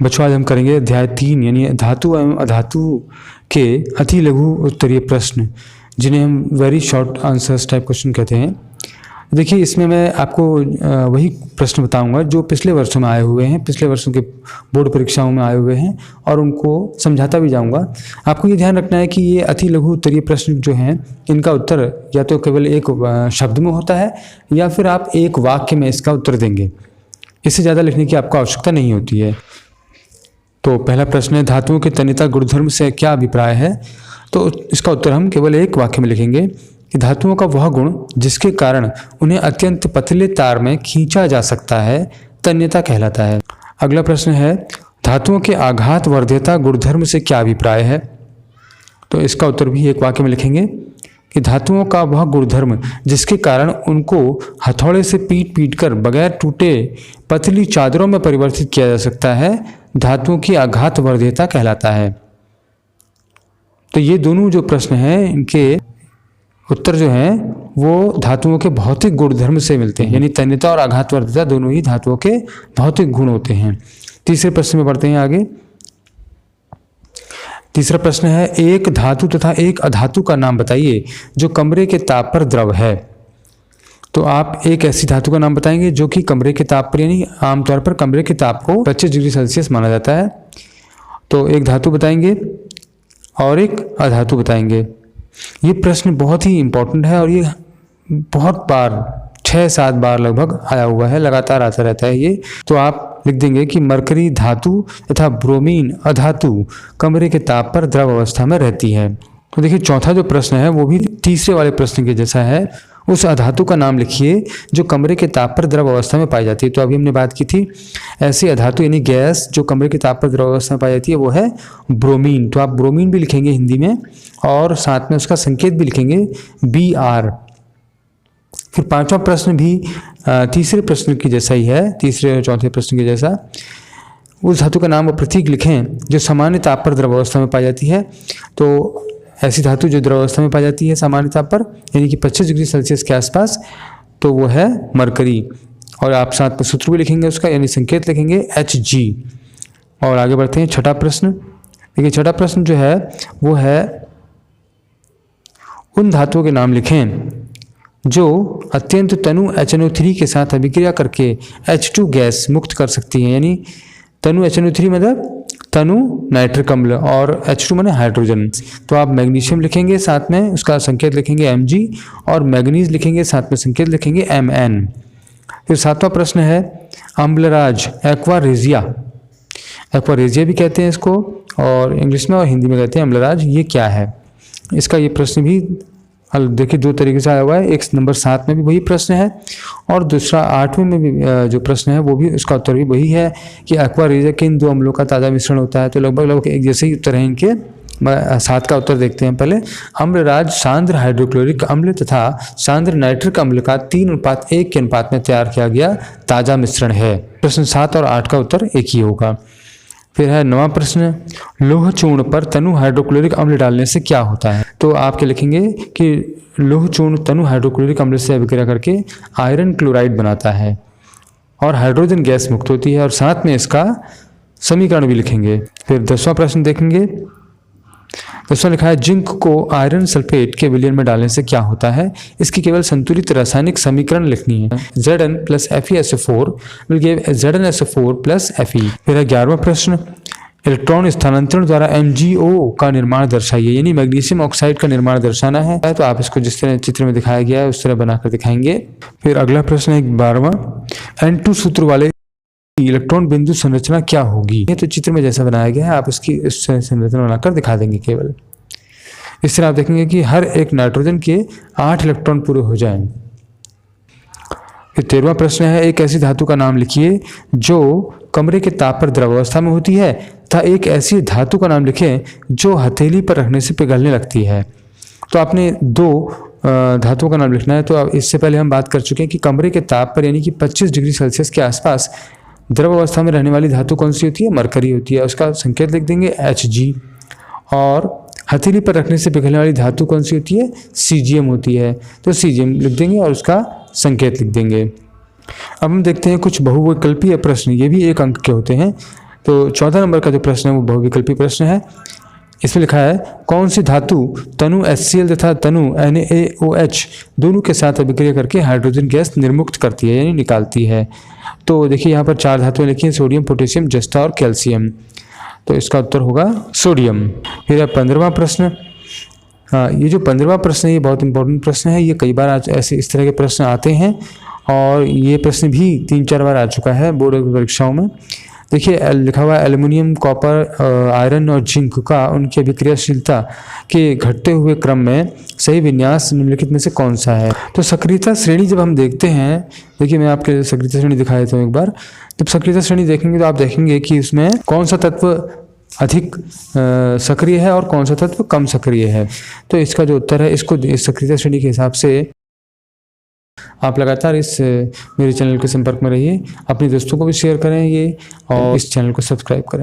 बच्चों आज हम करेंगे अध्याय 3 यानी धातु एवं अधातु के अति लघु उत्तरीय प्रश्न, जिन्हें हम very short answers type question कहते हैं। देखिए, इसमें मैं आपको वही प्रश्न बताऊंगा जो पिछले वर्षों में आए हुए हैं, पिछले वर्षों के बोर्ड परीक्षाओं में आए हुए हैं, और उनको समझाता भी जाऊंगा। आपको ये ध्यान रखना है कि ये अति लघु उत्तरीय प्रश्न जो हैं, इनका उत्तर या तो केवल एक शब्द में होता है या फिर आप एक वाक्य में इसका उत्तर देंगे। इससे ज़्यादा लिखने की आपको आवश्यकता नहीं होती है। तो पहला प्रश्न है, धातुओं के तन्यता गुणधर्म से क्या अभिप्राय है? तो इसका उत्तर हम केवल एक वाक्य में लिखेंगे कि धातुओं का वह गुण जिसके कारण उन्हें अत्यंत पतले तार में खींचा जा सकता है, तन्यता कहलाता है। अगला प्रश्न है, धातुओं के आघात वर्ध्यता गुणधर्म से क्या अभिप्राय है? तो इसका उत्तर भी एक वाक्य में लिखेंगे कि धातुओं का वह गुणधर्म जिसके कारण उनको हथौड़े से पीट कर बगैर टूटे पतली चादरों में परिवर्तित किया जा सकता है, धातुओं की आघात वर्ध्यता कहलाता है। तो ये दोनों जो प्रश्न हैं, इनके उत्तर जो हैं वो धातुओं के भौतिक गुणधर्म से मिलते हैं, यानी तन्यता और आघात वर्ध्यता दोनों ही धातुओं के भौतिक गुण होते हैं। तीसरे प्रश्न में बढ़ते हैं आगे। तीसरा प्रश्न है, एक धातु तथा एक अधातु का नाम बताइए जो कमरे के ताप पर द्रव है। तो आप एक ऐसी धातु का नाम बताएंगे जो कि कमरे के ताप पर, यानी आमतौर पर कमरे के ताप को 25 डिग्री सेल्सियस माना जाता है। तो एक धातु बताएंगे और एक अधातु बताएंगे। ये प्रश्न बहुत ही इम्पोर्टेंट है और ये बहुत बार 6-7 बार लगभग आया हुआ है, लगातार आता रहता है ये। तो आप लिख देंगे कि मरकरी धातु तथा ब्रोमीन अधातु कमरे के ताप पर द्रव अवस्था में रहती है। तो देखिए, चौथा जो प्रश्न है वो भी तीसरे वाले प्रश्न के जैसा है। उस अधातु का नाम लिखिए जो कमरे के ताप पर द्रव अवस्था में पाई जाती है। तो अभी हमने बात की थी, ऐसी अधातु यानी गैस जो कमरे के ताप पर द्रव अवस्था में पाई जाती है वो है ब्रोमीन। तो आप ब्रोमीन भी लिखेंगे हिंदी में और साथ में उसका संकेत भी लिखेंगे Br। फिर पांचवा प्रश्न भी तीसरे प्रश्न की जैसा ही है, तीसरे और चौथे प्रश्न के जैसा। उस धातु का नाम और प्रतीक लिखें जो सामान्य ताप पर द्रव अवस्था में पाई जाती है। तो ऐसी धातु जो द्रव अवस्था में पाई जाती है सामान्य ताप पर, यानी कि 25 डिग्री सेल्सियस के आसपास, तो वो है मरकरी। और आप साथ में सूत्र भी लिखेंगे उसका, यानी संकेत लिखेंगे Hg। और आगे बढ़ते हैं, छठा प्रश्न। देखिए, छठा प्रश्न जो है वो है, उन धातुओं के नाम लिखें जो अत्यंत तनु HNO3 के साथ अभिक्रिया करके H2 गैस मुक्त कर सकती है। यानी तनु HNO3 मतलब तनु नाइट्रिक अम्ल और H2 माने हाइड्रोजन। तो आप मैग्नीशियम लिखेंगे, साथ में उसका संकेत लिखेंगे Mg, और मैग्नीज लिखेंगे, साथ में संकेत लिखेंगे Mn। फिर सातवां प्रश्न है, अम्लराज एक्वारेजिया, एक्वारेजिया भी कहते हैं इसको, और इंग्लिश में और हिंदी में कहते हैं अम्लराज। ये क्या है? इसका ये प्रश्न भी देखिए 2 तरीके से आया हुआ है। एक नंबर 7 में भी वही प्रश्न है और दूसरा 8वें में भी जो प्रश्न है वो भी, उसका उत्तर भी वही है कि एक्वारेजिया के इन 2 अम्लों का ताज़ा मिश्रण होता है। तो लगभग एक जैसे ही उत्तर है इनके। 7 का उत्तर देखते हैं पहले। अम्लराज सांद्र हाइड्रोक्लोरिक अम्ल तथा सांद्र नाइट्रिक अम्ल का 3:1 के अनुपात में तैयार किया गया ताज़ा मिश्रण है। प्रश्न 7 और 8 का उत्तर एक ही होगा। फिर है 9वां प्रश्न, लोह चूर्ण पर तनु हाइड्रोक्लोरिक अम्ल डालने से क्या होता है? तो आप क्या लिखेंगे कि लोह चूर्ण तनु हाइड्रोक्लोरिक अम्ल से अभिक्रिया करके आयरन क्लोराइड बनाता है और हाइड्रोजन गैस मुक्त होती है, और साथ में इसका समीकरण भी लिखेंगे। फिर 10वां प्रश्न देखेंगे। 10वां लिखा है, जिंक को आयरन सल्फेट के विलयन में डालने से क्या होता है? इसकी केवल संतुलित रासायनिक समीकरण लिखनी है। Zn + FeSO4 will give ZnSO4 + Fe। फिर 11वां प्रश्न, इलेक्ट्रॉन स्थानांतरण द्वारा MgO का निर्माण दर्शाइए, यानी मैग्नीशियम ऑक्साइड का निर्माण दर्शाना है। तो आप इसको जिस तरह चित्र में दिखाया गया है उस तरह बनाकर दिखाएंगे। फिर अगला प्रश्न है 12वां, N2 सूत्र वाले इलेक्ट्रॉन बिंदु संरचना क्या होगी? ये तो चित्र में जैसा बनाया गया है, आप इसकी इस संरचना बनाकर दिखा देंगे केवल। इस तरह आप देखेंगे कि हर एक नाइट्रोजन के 8 इलेक्ट्रॉन पूरे हो जाएं। फिर 13वां प्रश्न है, एक ऐसी धातु का नाम लिखिए जो कमरे के ताप पर द्रव अवस्था में होती है तथा एक ऐसी धातु का नाम लिखें जो हथेली पर रखने से पिघलने लगती है। तो आपने 2 धातुओं का नाम लिखना है। तो इससे पहले हम बात कर चुके हैं कि कमरे के ताप पर यानी कि 25 डिग्री सेल्सियस के आसपास द्रव अवस्था में रहने वाली धातु कौन सी होती है? मरकरी होती है। उसका संकेत लिख देंगे Hg। और हथेली पर रखने से पिघलने वाली धातु कौन सी होती है? Cgm होती है। तो Cgm लिख देंगे और उसका संकेत लिख देंगे। अब हम देखते हैं कुछ बहुविकल्पीय प्रश्न, ये भी 1 अंक के होते हैं। तो 14 नंबर का जो प्रश्न है वो बहुविकल्पी प्रश्न है। इसमें लिखा है कौन सी धातु तनु HCl तथा तनु NaOH दोनों के साथ अभिक्रिया करके हाइड्रोजन गैस निर्मुक्त करती है यानी निकालती है। तो देखिए यहाँ पर 4 धातुएं लिखी हैं, सोडियम, पोटेशियम, जस्ता और कैल्शियम। तो इसका उत्तर होगा सोडियम। फिर 15वां प्रश्न। ये जो 15वां प्रश्न है ये बहुत इंपॉर्टेंट प्रश्न है। ये कई बार ऐसे इस तरह के प्रश्न आते हैं और ये प्रश्न भी 3-4 बार आ चुका है बोर्ड की परीक्षाओं में। देखिए लिखा हुआ है एल्युमिनियम, कॉपर, आयरन और जिंक का उनकी अभिक्रियाशीलता के घटते हुए क्रम में सही विन्यास निम्नलिखित में से कौन सा है। तो सक्रियता श्रेणी जब हम देखते हैं, देखिए मैं आपके सक्रियता श्रेणी दिखा देता हूँ एक बार। जब सक्रियता श्रेणी देखेंगे तो आप देखेंगे कि उसमें कौन सा तत्व अधिक सक्रिय है और कौन सा तत्व कम सक्रिय है। तो इसका जो उत्तर है इसको इस सक्रियता श्रेणी के हिसाब से आप लगातार इस मेरे चैनल के संपर्क में रहिए, अपने दोस्तों को भी शेयर करें ये और इस चैनल को सब्सक्राइब करें।